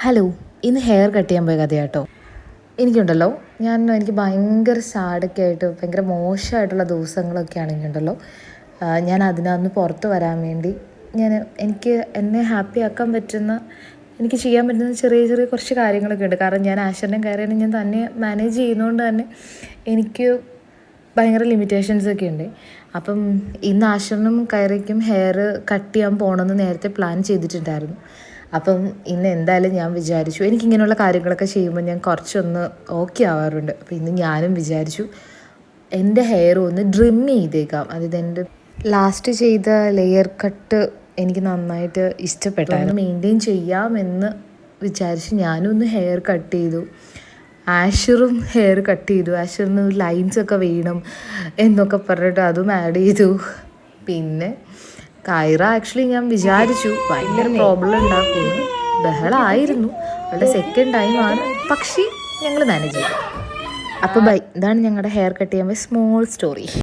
Hello, ഇന്ന് hair cut ചെയ്യാൻ പോയ കഥയാട്ടോ. എനിക്കുണ്ടല്ലോ, എനിക്ക് ഭയങ്കര സാഡൊക്കെ ആയിട്ട് ഭയങ്കര മോശമായിട്ടുള്ള ദിവസങ്ങളൊക്കെ ആണെങ്കിലുണ്ടല്ലോ, ഞാൻ അതിനകത്ത് പുറത്ത് വരാൻ വേണ്ടി എനിക്ക് എന്നെ ഹാപ്പി ആക്കാൻ പറ്റുന്ന, എനിക്ക് ചെയ്യാൻ പറ്റുന്ന ചെറിയ ചെറിയ കുറച്ച് കാര്യങ്ങളൊക്കെ ഉണ്ട്. കാരണം ഞാൻ ആശാനും കയറിയാലും ഞാൻ തന്നെ മാനേജ് ചെയ്യുന്നതുകൊണ്ട് തന്നെ എനിക്ക് ഭയങ്കര ലിമിറ്റേഷൻസൊക്കെ ഉണ്ട്. അപ്പം ഇന്ന് ആശാനും കയറിക്കും ഹെയർ കട്ട് ചെയ്യാൻ പോകണമെന്ന് നേരത്തെ പ്ലാൻ ചെയ്തിട്ടുണ്ടായിരുന്നു. അപ്പം ഇന്ന് എന്തായാലും ഞാൻ വിചാരിച്ചു, എനിക്കിങ്ങനെയുള്ള കാര്യങ്ങളൊക്കെ ചെയ്യുമ്പോൾ ഞാൻ കുറച്ചൊന്ന് ഓക്കെ ആവാറുണ്ട്. അപ്പോൾ ഇന്ന് ഞാനും വിചാരിച്ചു എൻ്റെ ഹെയർ ഒന്ന് ഡ്രിം ചെയ്തേക്കാം. അതായത് എൻ്റെ ലാസ്റ്റ് ചെയ്ത ലെയർ കട്ട് എനിക്ക് നന്നായിട്ട് ഇഷ്ടപ്പെട്ടായിരുന്നു. മെയിൻറ്റെയിൻ ചെയ്യാമെന്ന് വിചാരിച്ച് ഞാനും ഒന്ന് ഹെയർ കട്ട് ചെയ്തു. ആഷറും ഹെയർ കട്ട് ചെയ്തു. ആഷറിന് ലൈൻസൊക്കെ വേണം എന്നൊക്കെ പറഞ്ഞിട്ട് അതും ആഡ് ചെയ്തു. പിന്നെ കൈറ ആക്ച്വലി ഞാൻ വിചാരിച്ചു ഭയങ്കര പ്രോബ്ലം ഉണ്ടാക്കുമെന്ന്. ബഹളമായിരുന്നു. അവളുടെ സെക്കൻഡ് ടൈമാണ്, പക്ഷേ ഞങ്ങൾ മാനേജ് ചെയ്തു. അപ്പോൾ ബൈ, ഇതാണ് ഞങ്ങളുടെ ഹെയർ കട്ട് ചെയ്യാൻ സ്മോൾ സ്റ്റോറി.